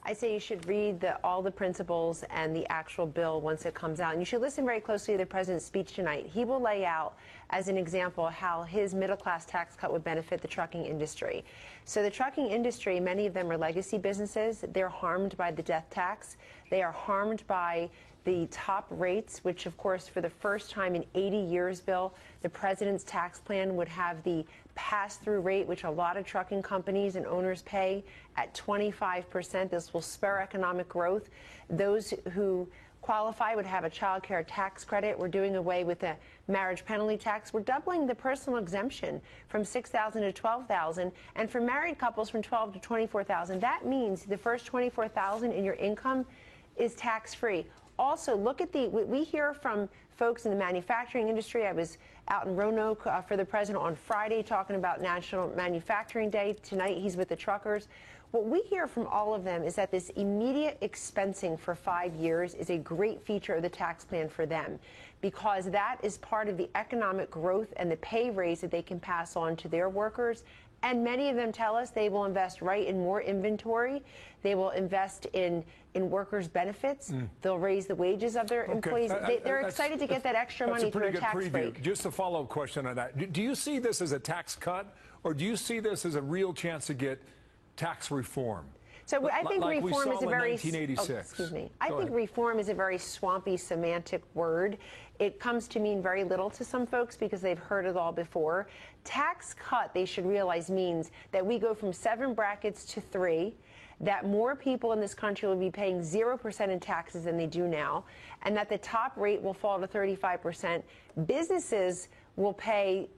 I say you should read all the principles and the actual bill once it comes out. And you should listen very closely to the president's speech tonight. He will lay out, as an example, how his middle-class tax cut would benefit the trucking industry. So the trucking industry, many of them are legacy businesses. They're harmed by the death tax. They are harmed by the top rates, which, of course, for the first time in 80 years, Bill, the president's tax plan would have the pass-through rate, which a lot of trucking companies and owners pay, at 25%. This will spur economic growth. Those who qualify would have a child care tax credit. We're doing away with the marriage penalty tax. We're doubling the personal exemption from $6,000 to $12,000, and for married couples from $12,000 to $24,000. That means the first $24,000 in your income is tax-free. Also, look at we hear from folks in the manufacturing industry. I was out in Roanoke for the president on Friday talking about National Manufacturing Day. Tonight, he's with the truckers. What we hear from all of them is that this immediate expensing for 5 years is a great feature of the tax plan for them, because that is part of the economic growth and the pay raise that they can pass on to their workers. And many of them tell us they will invest right in more inventory. They will invest in workers' benefits. They'll raise the wages of their employees. They're excited to get that extra money through a tax break. Just a follow-up question on that. Do you see this as a tax cut, or do you see this as a real chance to get tax reform? So I think like reform is a very, 1986. excuse me. I think reform is a very swampy semantic word. It comes to mean very little to some folks because they've heard it all before. Tax cut, they should realize, means that we go from 7 brackets to 3, that more people in this country will be paying 0% in taxes than they do now, and that the top rate will fall to 35%. Businesses will pay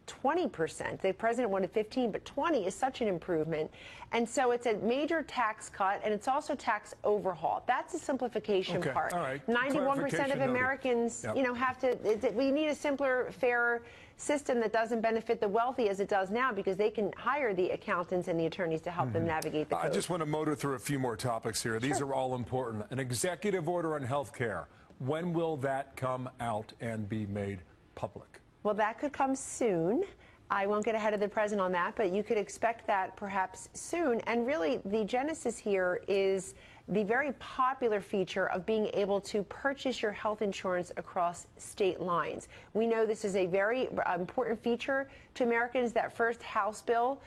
20%. The president wanted 15, but 20 is such an improvement. And so it's a major tax cut, and it's also tax overhaul. That's the simplification part. All right. 91% of Americans, have to, we need a simpler, fairer system that doesn't benefit the wealthy as it does now, because they can hire the accountants and the attorneys to help them navigate the code. I just want to motor through a few more topics here. These are all important. An executive order on health care. When will that come out and be made public? Well, that could come soon. I won't get ahead of the president on that, but you could expect that perhaps soon. And really, the genesis here is the very popular feature of being able to purchase your health insurance across state lines. We know this is a very important feature to Americans. That first House bill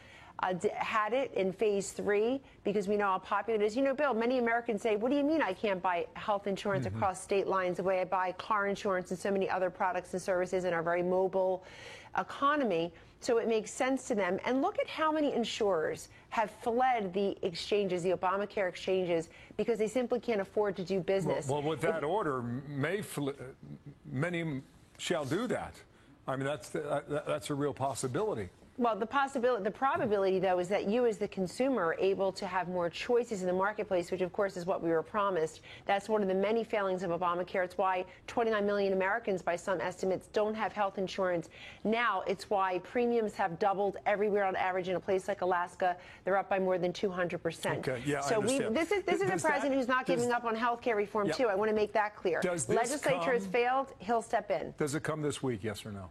had it in phase 3 because we know how popular it is. You know, Bill, many Americans say, what do you mean I can't buy health insurance across state lines the way I buy car insurance and so many other products and services in our very mobile economy? So it makes sense to them. And look at how many insurers have fled the exchanges, the Obamacare exchanges, because they simply can't afford to do business. Well, with that order, many shall do that. I mean, that's a real possibility. Well, the probability, though, is that you as the consumer are able to have more choices in the marketplace, which, of course, is what we were promised. That's one of the many failings of Obamacare. It's why 29 million Americans, by some estimates, don't have health insurance now. It's why premiums have doubled everywhere on average. In a place like Alaska, they're up by more than 200%. Okay, yeah, so I understand. This is a president who's not giving up on health care reform, too. I want to make that clear. Legislature has failed. He'll step in. Does it come this week, yes or no?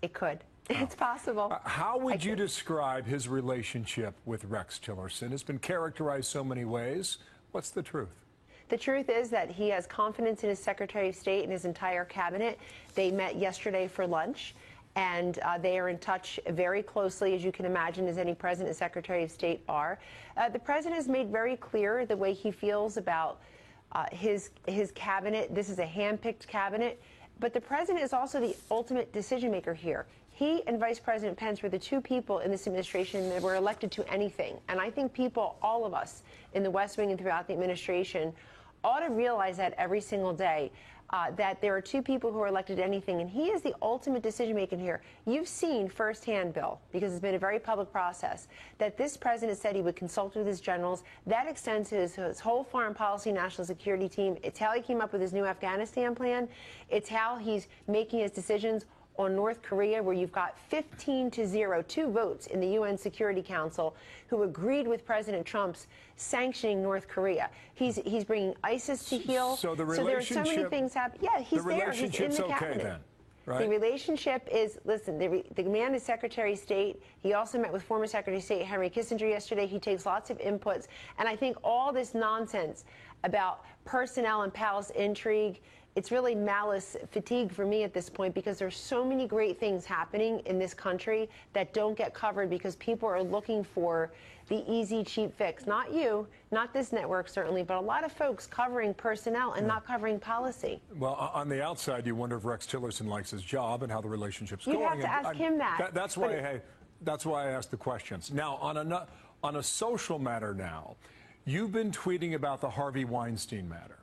It could. It's possible. How would you describe his relationship with Rex Tillerson? It's been characterized so many ways. What's the truth? The truth is that he has confidence in his Secretary of State and his entire cabinet. They met yesterday for lunch, and they are in touch very closely, as you can imagine, as any president and Secretary of State are. The president has made very clear the way he feels about his cabinet. This is a hand-picked cabinet. But the president is also the ultimate decision maker here. He and Vice President Pence were the 2 people in this administration that were elected to anything. And I think people, all of us in the West Wing and throughout the administration, ought to realize that every single day, that there are 2 people who are elected to anything. And he is the ultimate decision maker here. You've seen firsthand, Bill, because it's been a very public process, that this president said he would consult with his generals. That extends to his whole foreign policy, national security team. It's how he came up with his new Afghanistan plan. It's how he's making his decisions on North Korea, where you've got 15-0, 2 votes in the UN Security Council who agreed with President Trump's sanctioning North Korea. He's bringing ISIS to heel. So the relationship, so there are so many things happening. Yeah, he's there. He's in the cabinet. Then. Right. The relationship is, listen, the man is Secretary of State. He also met with former Secretary of State Henry Kissinger yesterday. He takes lots of inputs. And I think all this nonsense about personnel and palace intrigue, it's really malice fatigue for me at this point, because there's so many great things happening in this country that don't get covered because people are looking for the easy, cheap fix. Not you, not this network certainly, but a lot of folks covering personnel and not covering policy. Well, on the outside, you wonder if Rex Tillerson likes his job and how the relationship's You'd going. have to ask him that. That's why, hey, that's why I asked the questions. Now, on a social matter now, you've been tweeting about the Harvey Weinstein matter.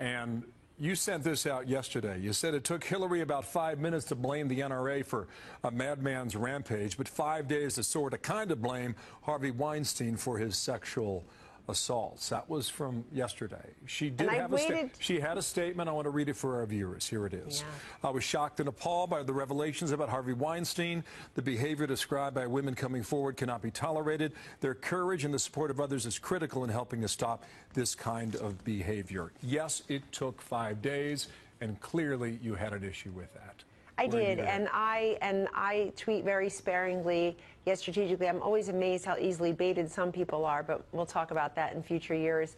And you sent this out yesterday. You said it took Hillary about 5 minutes to blame the NRA for a madman's rampage, but 5 days to sort of kind of blame Harvey Weinstein for his sexual assaults. That was from yesterday. She did have she had a statement. I want to read it for our viewers. Here it is. Yeah. I was shocked and appalled by the revelations about Harvey Weinstein. The behavior described by women coming forward cannot be tolerated. Their courage and the support of others is critical in helping us stop this kind of behavior. Yes, it took 5 days, and clearly you had an issue with that. I did, and I tweet very sparingly, yet strategically. I'm always amazed how easily baited some people are, but we'll talk about that in future years.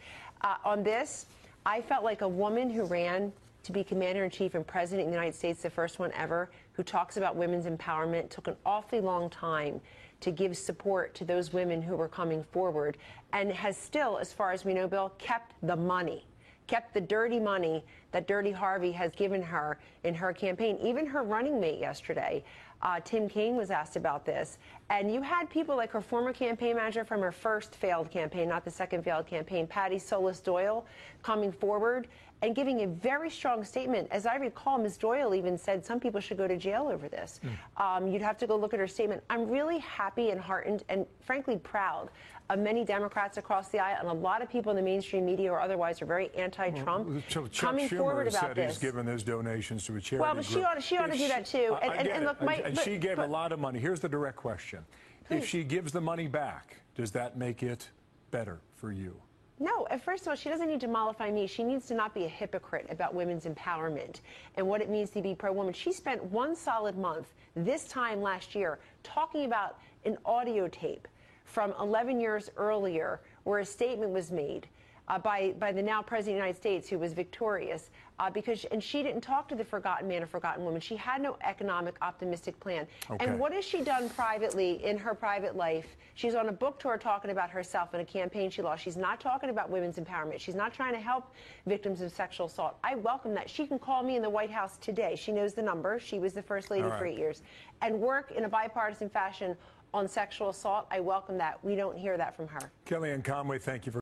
On this, I felt like a woman who ran to be Commander-in-Chief and President of the United States, the first one ever, who talks about women's empowerment, took an awfully long time to give support to those women who were coming forward, and has still, as far as we know, Bill, kept the money. Kept the dirty money that Dirty Harvey has given her in her campaign. Even her running mate yesterday, Tim Kaine, was asked about this. And you had people like her former campaign manager from her first failed campaign, not the second failed campaign, Patty Solis Doyle, coming forward and giving a very strong statement. As I recall, Ms. Doyle even said some people should go to jail over this. You'd have to go look at her statement. I'm really happy and heartened and frankly proud of many Democrats across the aisle, and a lot of people in the mainstream media or otherwise are very anti-Trump, coming forward about this. He's given his donations to a charity well, but she ought to do that too. And she gave a lot of money. Here's the direct question. Please. If she gives the money back, does that make it better for you? No, first of all, she doesn't need to mollify me. She needs to not be a hypocrite about women's empowerment and what it means to be pro-woman. She spent one solid month this time last year talking about an audio tape from 11 years earlier where a statement was made by the now President of the United States, who was victorious, and she didn't talk to the forgotten man or forgotten woman. She had no economic optimistic plan. Okay. And what has she done privately in her private life? She's on a book tour talking about herself in a campaign she lost. She's not talking about women's empowerment. She's not trying to help victims of sexual assault. I welcome that. She can call me in the White House today. She knows the number. She was the First Lady for 8 years. And work in a bipartisan fashion on sexual assault. I welcome that. We don't hear that from her. Kellyanne Conway, thank you for